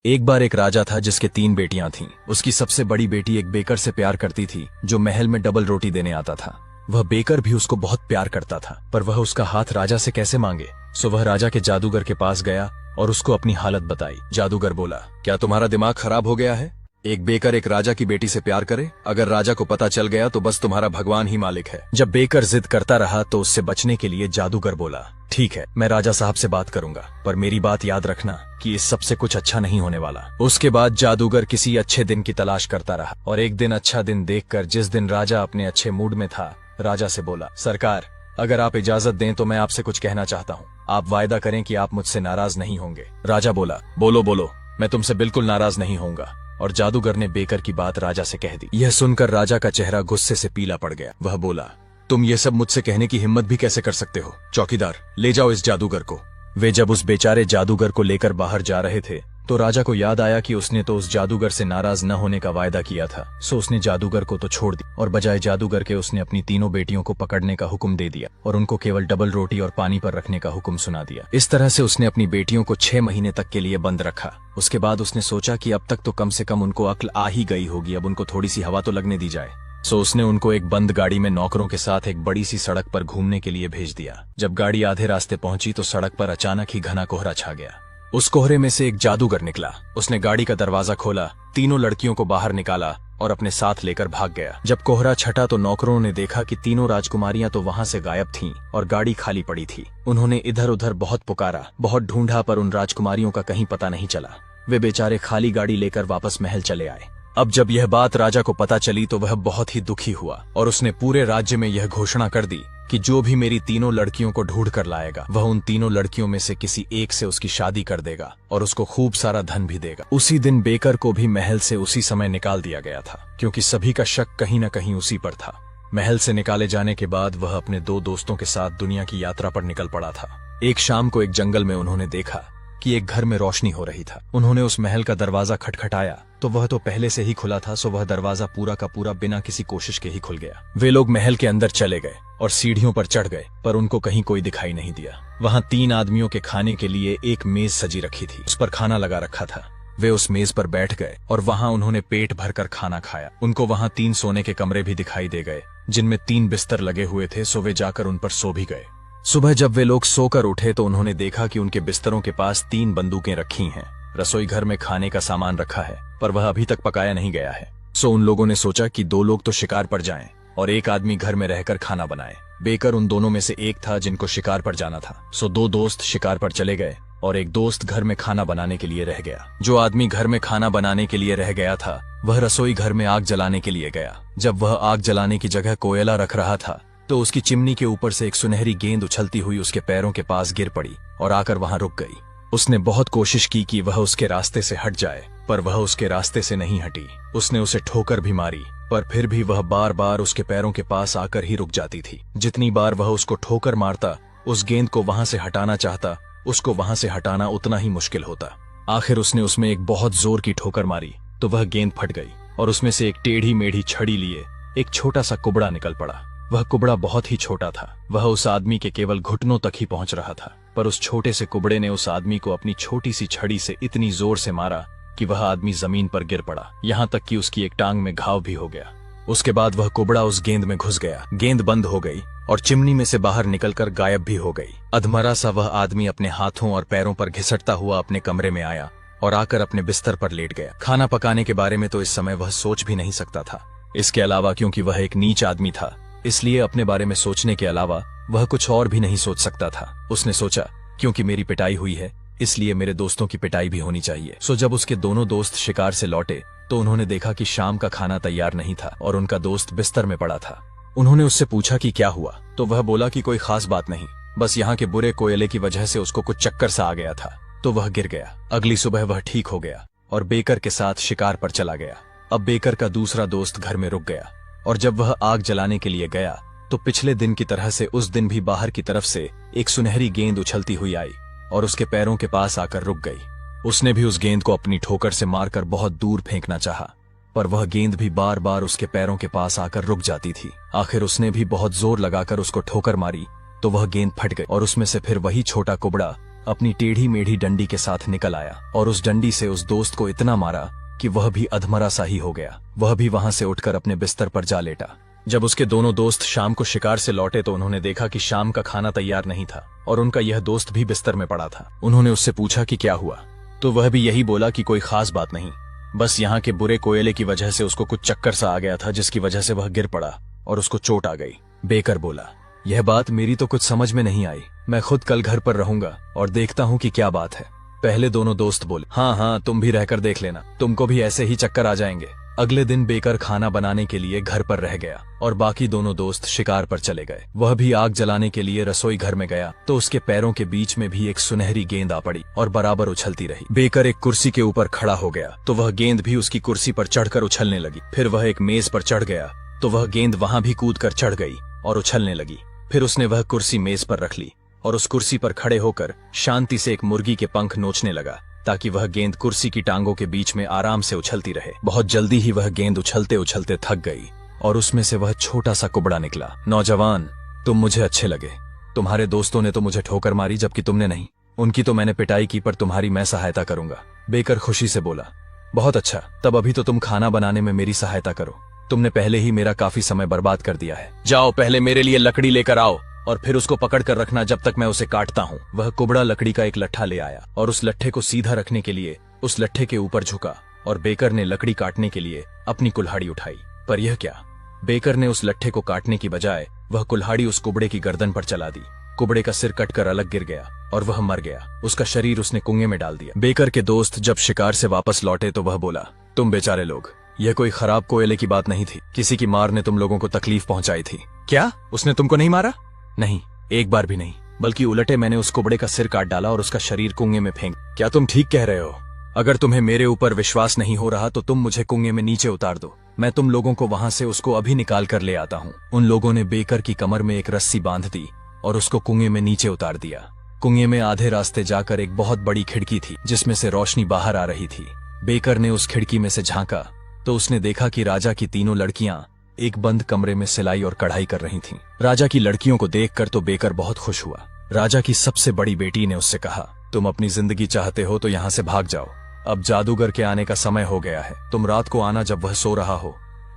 एक बार एक राजा था जिसके 3 बेटियां थीं। उसकी सबसे बड़ी बेटी एक बेकर से प्यार करती थी जो महल में डबल रोटी देने आता था। वह बेकर भी उसको बहुत प्यार करता था, पर वह उसका हाथ राजा से कैसे मांगे। सो वह राजा के जादूगर के पास गया और उसको अपनी हालत बताई। जादूगर बोला, क्या तुम्हारा दिमाग खराब हो गया है? एक बेकर एक राजा की बेटी से प्यार करे? अगर राजा को पता चल गया तो बस तुम्हारा भगवान ही मालिक है। जब बेकर जिद करता रहा तो उससे बचने के लिए जादूगर बोला, ठीक है, मैं राजा साहब से बात करूंगा, पर मेरी बात याद रखना कि इस सब से कुछ अच्छा नहीं होने वाला। उसके बाद जादूगर किसी अच्छे दिन की तलाश करता रहा और एक दिन अच्छा दिन देखकर, जिस दिन राजा अपने अच्छे मूड में था, राजा से बोला, सरकार, अगर आप इजाजत दें तो मैं आपसे कुछ कहना चाहता हूँ। आप वायदा करें कि आप मुझसे नाराज नहीं होंगे। राजा बोला, बोलो बोलो, मैं तुमसे बिल्कुल नाराज नहीं होऊंगा। और जादूगर ने बेकर की बात राजा से कह दी। यह सुनकर राजा का चेहरा गुस्से से पीला पड़ गया। वह बोला, तुम ये सब मुझसे कहने की हिम्मत भी कैसे कर सकते हो? चौकीदार, ले जाओ इस जादूगर को। वे जब उस बेचारे जादूगर को लेकर बाहर जा रहे थे तो राजा को याद आया कि उसने तो उस जादूगर से नाराज न होने का वायदा किया था। सो उसने जादूगर को तो छोड़ दिया और बजाय जादूगर के उसने अपनी तीनों बेटियों को पकड़ने का हुक्म दे दिया और उनको केवल डबल रोटी और पानी पर रखने का हुक्म सुना दिया। इस तरह से उसने अपनी बेटियों को 6 महीने तक के लिए बंद रखा। उसके बाद उसने सोचा कि अब तक तो कम से कम उनको अक्ल आ ही गई होगी, अब उनको थोड़ी सी हवा तो लगने दी जाए। सो उसने उनको एक बंद गाड़ी में नौकरों के साथ एक बड़ी सी सड़क पर घूमने के लिए भेज दिया। जब गाड़ी आधे रास्ते पहुंची तो सड़क पर अचानक ही घना कोहरा छा गया। उस कोहरे में से एक जादूगर निकला। उसने गाड़ी का दरवाजा खोला, तीनों लड़कियों को बाहर निकाला और अपने साथ लेकर भाग गया। जब कोहरा छटा तो नौकरों ने देखा कि तीनों राजकुमारियां तो वहां से गायब थीं और गाड़ी खाली पड़ी थी। उन्होंने इधर उधर बहुत पुकारा, बहुत ढूंढा, पर उन राजकुमारियों का कहीं पता नहीं चला। वे बेचारे खाली गाड़ी लेकर वापस महल चले आए। अब जब यह बात राजा को पता चली तो वह बहुत ही दुखी हुआ और उसने पूरे राज्य में यह घोषणा कर दी कि जो भी मेरी तीनों लड़कियों को ढूंढ कर लाएगा वह उन तीनों लड़कियों में से किसी एक से उसकी शादी कर देगा और उसको खूब सारा धन भी देगा। उसी दिन बेकर को भी महल से उसी समय निकाल दिया गया था, क्योंकि सभी का शक कहीं न कहीं उसी पर था। महल से निकाले जाने के बाद वह अपने 2 दोस्तों के साथ दुनिया की यात्रा पर निकल पड़ा था। एक शाम को एक जंगल में उन्होंने देखा कि एक घर में रोशनी हो रही था। उन्होंने उस महल का दरवाजा खटखटाया तो वह तो पहले से ही खुला था। सो वह दरवाजा पूरा का पूरा बिना किसी कोशिश के ही खुल गया। वे लोग महल के अंदर चले गए और सीढ़ियों पर चढ़ गए, पर उनको कहीं कोई दिखाई नहीं दिया। वहां 3 आदमियों के खाने के लिए एक मेज सजी रखी थी, उस पर खाना लगा रखा था। वे उस मेज पर बैठ गए और वहां उन्होंने पेट भरकर खाना खाया। उनको वहां 3 सोने के कमरे भी दिखाई दे गए जिनमें 3 बिस्तर लगे हुए थे। सो वे जाकर उन पर सो भी गए। सुबह जब वे लोग सोकर उठे तो उन्होंने देखा कि उनके बिस्तरों के पास 3 बंदूकें रखी हैं। रसोई घर में खाने का सामान रखा है, पर वह अभी तक पकाया नहीं गया है। सो उन लोगों ने सोचा कि 2 लोग तो शिकार पर जाएं और एक आदमी घर में रहकर खाना बनाए। बेकर उन दोनों में से एक था जिनको शिकार पर जाना था। सो 2 दोस्त शिकार पर चले गए और एक दोस्त घर में खाना बनाने के लिए रह गया। जो आदमी घर में खाना बनाने के लिए रह गया था वह रसोई घर में आग जलाने के लिए गया। जब वह आग जलाने की जगह कोयला रख रहा था तो उसकी चिमनी के ऊपर से एक सुनहरी गेंद उछलती हुई उसके पैरों के पास गिर पड़ी और आकर वहां रुक गई। उसने बहुत कोशिश की कि वह उसके रास्ते से हट जाए, पर वह उसके रास्ते से नहीं हटी। उसने उसे ठोकर भी मारी, पर फिर भी वह बार बार उसके पैरों के पास आकर ही रुक जाती थी। जितनी बार वह उसको ठोकर मारता, उस गेंद को वहां से हटाना चाहता, उसको वहां से हटाना उतना ही मुश्किल होता। आखिर उसने उसमें एक बहुत जोर की ठोकर मारी तो वह गेंद फट गई और उसमें से एक टेढ़ी मेढ़ी छड़ी लिए एक छोटा सा कुबड़ा निकल पड़ा। वह कुबड़ा बहुत ही छोटा था। वह उस आदमी के केवल घुटनों तक ही पहुंच रहा था, पर उस छोटे से कुबड़े ने उस आदमी को अपनी छोटी सी छड़ी से इतनी जोर से मारा कि वह आदमी जमीन पर गिर पड़ा, यहाँ तक कि उसकी एक टांग में घाव भी हो गया। उसके बाद वह कुबड़ा उस गेंद में घुस गया। गेंद बंद हो गई और चिमनी में से बाहर निकलकर गायब भी हो गई। अधमरा सा वह आदमी अपने हाथों और पैरों पर घिसटता हुआ अपने कमरे में आया और आकर अपने बिस्तर पर लेट गया। खाना पकाने के बारे में तो इस समय वह सोच भी नहीं सकता था। इसके अलावा क्योंकि वह एक नीच आदमी था, इसलिए अपने बारे में सोचने के अलावा वह कुछ और भी नहीं सोच सकता था। उसने सोचा, क्योंकि मेरी पिटाई हुई है इसलिए मेरे दोस्तों की पिटाई भी होनी चाहिए। सो जब उसके दोनों दोस्त शिकार से लौटे तो उन्होंने देखा कि शाम का खाना तैयार नहीं था और उनका दोस्त बिस्तर में पड़ा था। उन्होंने उससे पूछा कि क्या हुआ, तो वह बोला कि कोई खास बात नहीं, बस यहाँ के बुरे कोयले की वजह से उसको कुछ चक्कर सा आ गया था तो वह गिर गया। अगली सुबह वह ठीक हो गया और बेकर के साथ शिकार पर चला गया। अब बेकर का दूसरा दोस्त घर में रुक गया और जब वह आग जलाने के लिए गया तो पिछले दिन की तरह से उस दिन भी बाहर की तरफ से एक सुनहरी गेंद उछलती हुई आई और उसके पैरों के पास आकर रुक गई। उसने भी उस गेंद को अपनी ठोकर से मारकर बहुत दूर फेंकना चाहा, पर वह गेंद भी बार बार उसके पैरों के पास आकर रुक जाती थी। आखिर उसने भी बहुत जोर लगाकर उसको ठोकर मारी तो वह गेंद फट गई और उसमें से फिर वही छोटा कुबड़ा अपनी टेढ़ी मेढ़ी डंडी के साथ निकल आया और उस डंडी से उस दोस्त को इतना मारा कि वह भी अधमरा सा ही हो गया। वह भी वहां से उठकर अपने बिस्तर पर जा लेटा। जब उसके दोनों दोस्त शाम को शिकार से लौटे तो उन्होंने देखा कि शाम का खाना तैयार नहीं था और उनका यह दोस्त भी बिस्तर में पड़ा था। उन्होंने उससे पूछा कि क्या हुआ, तो वह भी यही बोला कि कोई खास बात नहीं, बस यहाँ के बुरे कोयले की वजह से उसको कुछ चक्कर सा आ गया था, जिसकी वजह से वह गिर पड़ा और उसको चोट आ गई। बेकर बोला, यह बात मेरी तो कुछ समझ में नहीं आई, मैं खुद कल घर पर रहूंगा और देखता हूँ कि क्या बात है। पहले दोनों दोस्त बोले, हाँ हाँ, तुम भी रहकर देख लेना, तुमको भी ऐसे ही चक्कर आ जाएंगे। अगले दिन बेकर खाना बनाने के लिए घर पर रह गया और बाकी दोनों दोस्त शिकार पर चले गए। वह भी आग जलाने के लिए रसोई घर में गया तो उसके पैरों के बीच में भी एक सुनहरी गेंद आ पड़ी और बराबर उछलती रही। बेकर एक कुर्सी के ऊपर खड़ा हो गया तो वह गेंद भी उसकी कुर्सी पर चढ़कर उछलने लगी। फिर वह एक मेज पर चढ़ गया तो वह गेंद वहां भी कूदकर चढ़ गई और उछलने लगी। फिर उसने वह कुर्सी मेज पर रख ली और उस कुर्सी पर खड़े होकर शांति से एक मुर्गी के पंख नोचने लगा ताकि वह गेंद कुर्सी की टांगों के बीच में आराम से उछलती रहे। बहुत जल्दी ही वह गेंद उछलते उछलते थक गई और उसमें से वह छोटा सा कुबड़ा निकला। नौजवान, तुम मुझे अच्छे लगे। तुम्हारे दोस्तों ने तो मुझे ठोकर मारी जबकि तुमने नहीं। उनकी तो मैंने पिटाई की पर तुम्हारी मैं सहायता करूंगा। बेकर खुशी से बोला, बहुत अच्छा, तब अभी तो तुम खाना बनाने में मेरी सहायता करो। तुमने पहले ही मेरा काफी समय बर्बाद कर दिया है। जाओ पहले मेरे लिए लकड़ी लेकर आओ और फिर उसको पकड़ कर रखना जब तक मैं उसे काटता हूँ। वह कुबड़ा लकड़ी का एक लट्ठा ले आया और उस लट्ठे को सीधा रखने के लिए उस लट्ठे के ऊपर झुका और बेकर ने लकड़ी काटने के लिए अपनी कुल्हाड़ी उठाई। पर यह क्या, बेकर ने उस लट्ठे को काटने की बजाय वह कुल्हाड़ी उस कुबड़े की गर्दन पर चला दी। कुबड़े का सिर कटकर अलग गिर गया और वह मर गया। उसका शरीर उसने कुएं में डाल दिया। बेकर के दोस्त जब शिकार से वापस लौटे तो वह बोला, तुम बेचारे लोग, यह कोई खराब कोयले की बात नहीं थी। किसी की मार ने तुम लोगों को तकलीफ पहुंचाई थी। क्या उसने तुमको नहीं मारा? नहीं, एक बार भी नहीं, बल्कि उलटे मैंने उस कुबड़े का सिर काट डाला और उसका शरीर कुएं में फेंक। क्या तुम ठीक कह रहे हो? अगर तुम्हें मेरे ऊपर विश्वास नहीं हो रहा तो तुम मुझे कुएं में नीचे उतार दो, मैं तुम लोगों को वहां से उसको अभी निकाल कर ले आता हूँ। उन लोगों ने बेकर की कमर में एक रस्सी बांध दी और उसको कुएं में नीचे उतार दिया। कुएं में आधे रास्ते जाकर एक बहुत बड़ी खिड़की थी जिसमें से रोशनी बाहर आ रही थी। बेकर ने उस खिड़की में से झांका तो उसने देखा कि राजा की तीनों लड़कियां एक बंद कमरे में सिलाई और कढ़ाई कर रही थीं। राजा की लड़कियों को देखकर तो बेकर बहुत खुश हुआ। राजा की सबसे बड़ी बेटी ने उससे कहा, तुम अपनी जिंदगी चाहते हो तो यहाँ से भाग जाओ, अब जादूगर के आने का समय हो गया है। तुम रात को आना जब वह सो रहा हो,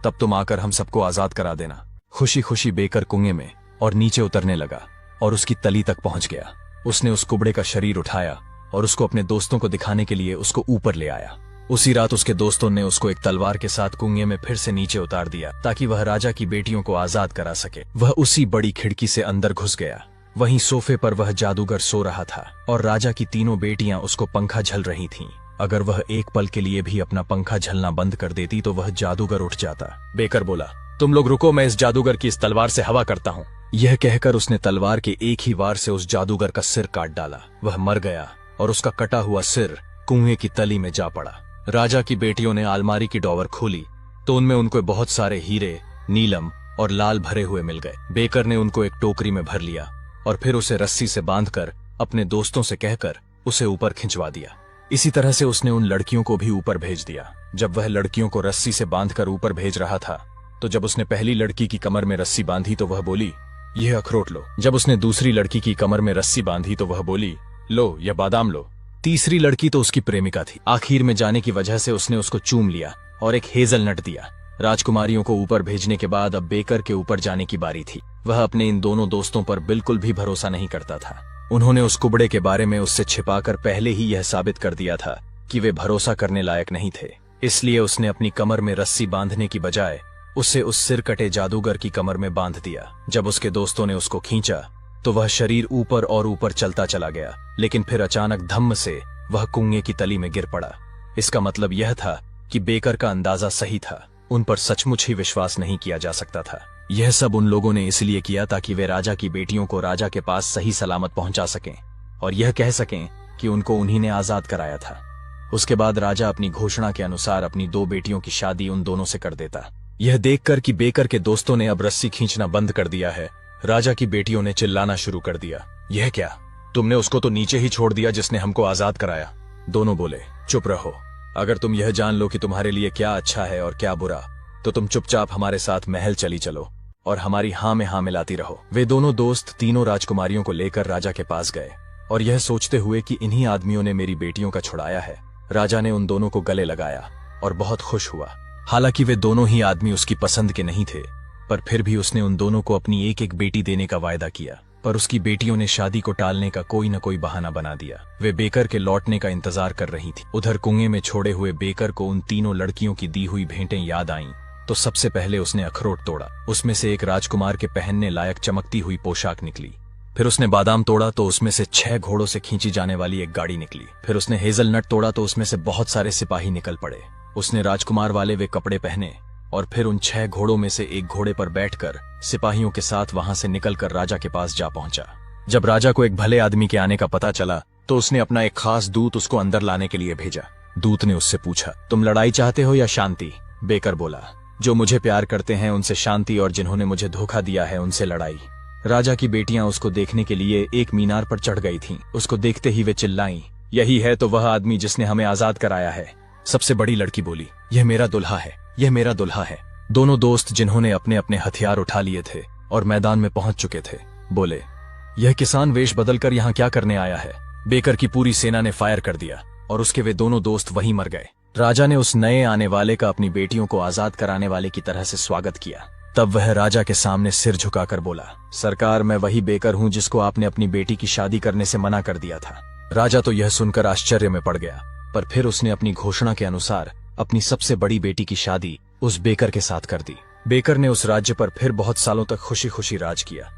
तब तुम आकर हम सबको आजाद करा देना। खुशी खुशी बेकर कुएं में और नीचे उतरने लगा और उसकी तली तक पहुंच गया। उसने उस कुबड़े का शरीर उठाया और उसको अपने दोस्तों को दिखाने के लिए उसको ऊपर ले आया। उसी रात उसके दोस्तों ने उसको एक तलवार के साथ कुएं में फिर से नीचे उतार दिया ताकि वह राजा की बेटियों को आजाद करा सके। वह उसी बड़ी खिड़की से अंदर घुस गया। वहीं सोफे पर वह जादूगर सो रहा था और राजा की तीनों बेटियां उसको पंखा झल रही थीं। अगर वह एक पल के लिए भी अपना पंखा झलना बंद कर देती तो वह जादूगर उठ जाता। बेकर बोला, तुम लोग रुको, मैं इस जादूगर की इस तलवार से हवा करता हूँ। यह कहकर उसने तलवार के एक ही वार से उस जादूगर का सिर काट डाला। वह मर गया और उसका कटा हुआ सिर कुएं की तली में जा पड़ा। राजा की बेटियों ने अलमारी की डॉवर खोली तो उनमें उनको बहुत सारे हीरे, नीलम और लाल भरे हुए मिल गए। बेकर ने उनको एक टोकरी में भर लिया और फिर उसे रस्सी से बांधकर अपने दोस्तों से कहकर उसे ऊपर खिंचवा दिया। इसी तरह से उसने उन लड़कियों को भी ऊपर भेज दिया। जब वह लड़कियों को रस्सी से बांधकर ऊपर भेज रहा था तो जब उसने पहली लड़की की कमर में रस्सी बांधी तो वह बोली, यह अखरोट लो। जब उसने दूसरी लड़की की कमर में रस्सी बांधी तो वह बोली, लो यह बादाम लो। तीसरी लड़की तो उसकी प्रेमिका थी। आखिर में जाने की वजह से उसने उसको चूम लिया और एक हेजलनट दिया। राजकुमारियों को ऊपर भेजने के बाद अब बेकर के ऊपर जाने की बारी थी। वह अपने इन दोनों दोस्तों पर बिल्कुल भी भरोसा नहीं करता था। उन्होंने उस कुबड़े के बारे में उससे छिपाकर पहले ही यह साबित कर दिया था कि वे भरोसा करने लायक नहीं थे। इसलिए उसने अपनी कमर में रस्सी बांधने की बजाय उसे उस सिर कटे जादूगर की कमर में बांध दिया। जब उसके दोस्तों ने उसको खींचा तो वह शरीर ऊपर और ऊपर चलता चला गया, लेकिन फिर अचानक धम्म से वह कुएं की तली में गिर पड़ा। इसका मतलब यह था कि बेकर का अंदाजा सही था। उन पर सचमुच ही विश्वास नहीं किया जा सकता था। यह सब उन लोगों ने इसलिए किया ताकि वे राजा की बेटियों को राजा के पास सही सलामत पहुंचा सकें और यह कह सकें कि उनको उन्हीं ने आजाद कराया था। उसके बाद राजा अपनी घोषणा के अनुसार अपनी दो बेटियों की शादी उन दोनों से कर देता। यह देखकर कि बेकर के दोस्तों ने अब रस्सी खींचना बंद कर दिया है, राजा की बेटियों ने चिल्लाना शुरू कर दिया, यह क्या, तुमने उसको तो नीचे ही छोड़ दिया जिसने हमको आजाद कराया। दोनों बोले, चुप रहो। अगर तुम यह जान लो कि तुम्हारे लिए क्या अच्छा है और क्या बुरा, तो तुम चुपचाप हमारे साथ महल चली चलो और हमारी हाँ में हाँ मिलाती रहो। वे दोनों दोस्त तीनों राजकुमारियों को लेकर राजा के पास गए और यह सोचते हुए कि इन्हीं आदमियों ने मेरी बेटियों का छुड़ाया है, राजा ने उन दोनों को गले लगाया और बहुत खुश हुआ। हालांकि वे दोनों ही आदमी उसकी पसंद के नहीं थे, पर फिर भी उसने उन दोनों को अपनी एक एक बेटी देने का वायदा किया। पर उसकी बेटियों ने शादी को टालने का कोई न कोई बहाना बना दिया। वे बेकर के लौटने का इंतजार कर रही थी। उधर कुएं में छोड़े हुए बेकर को उन तीनों लड़कियों की दी हुई भेंटें याद आईं, तो सबसे पहले उसने अखरोट तोड़ा। उसमें से एक राजकुमार के पहनने लायक चमकती हुई पोशाक निकली। फिर उसने बादाम तोड़ा तो उसमें से 6 घोड़ों से खींची जाने वाली एक गाड़ी निकली। फिर उसने हेजलनट तोड़ा तो उसमें से बहुत सारे सिपाही निकल पड़े। उसने राजकुमार वाले वे कपड़े पहने और फिर उन 6 घोड़ों में से एक घोड़े पर बैठकर सिपाहियों के साथ वहां से निकलकर राजा के पास जा पहुंचा। जब राजा को एक भले आदमी के आने का पता चला तो उसने अपना एक खास दूत उसको अंदर लाने के लिए भेजा। दूत ने उससे पूछा, तुम लड़ाई चाहते हो या शांति? बेकर बोला, जो मुझे प्यार करते हैं उनसे शांति, और जिन्होंने मुझे धोखा दिया है उनसे लड़ाई। राजा की बेटियां उसको देखने के लिए एक मीनार पर चढ़ गई थीं। उसको देखते ही वे चिल्लाईं, यही है तो वह आदमी जिसने हमें आजाद कराया है। सबसे बड़ी लड़की बोली, यह मेरा दुल्हा है, यह मेरा दुल्हा है। दोनों दोस्त जिन्होंने अपने अपने हथियार उठा लिए थे और मैदान में पहुंच चुके थे, बोले, यह किसान वेश बदलकर यहाँ क्या करने आया है? बेकर की पूरी सेना ने फायर कर दिया और उसके वे दोनों दोस्त वहीं मर गए। राजा ने उस नए आने वाले का अपनी बेटियों को आजाद कराने वाले की तरह से स्वागत किया। तब वह राजा के सामने सिर झुकाकर बोला, सरकार, मैं वही बेकर हूं जिसको आपने अपनी बेटी की शादी करने से मना कर दिया था। राजा तो यह सुनकर आश्चर्य में पड़ गया, पर फिर उसने अपनी घोषणा के अनुसार अपनी सबसे बड़ी बेटी की शादी उस बेकर के साथ कर दी। बेकर ने उस राज्य पर फिर बहुत सालों तक खुशी खुशी राज किया।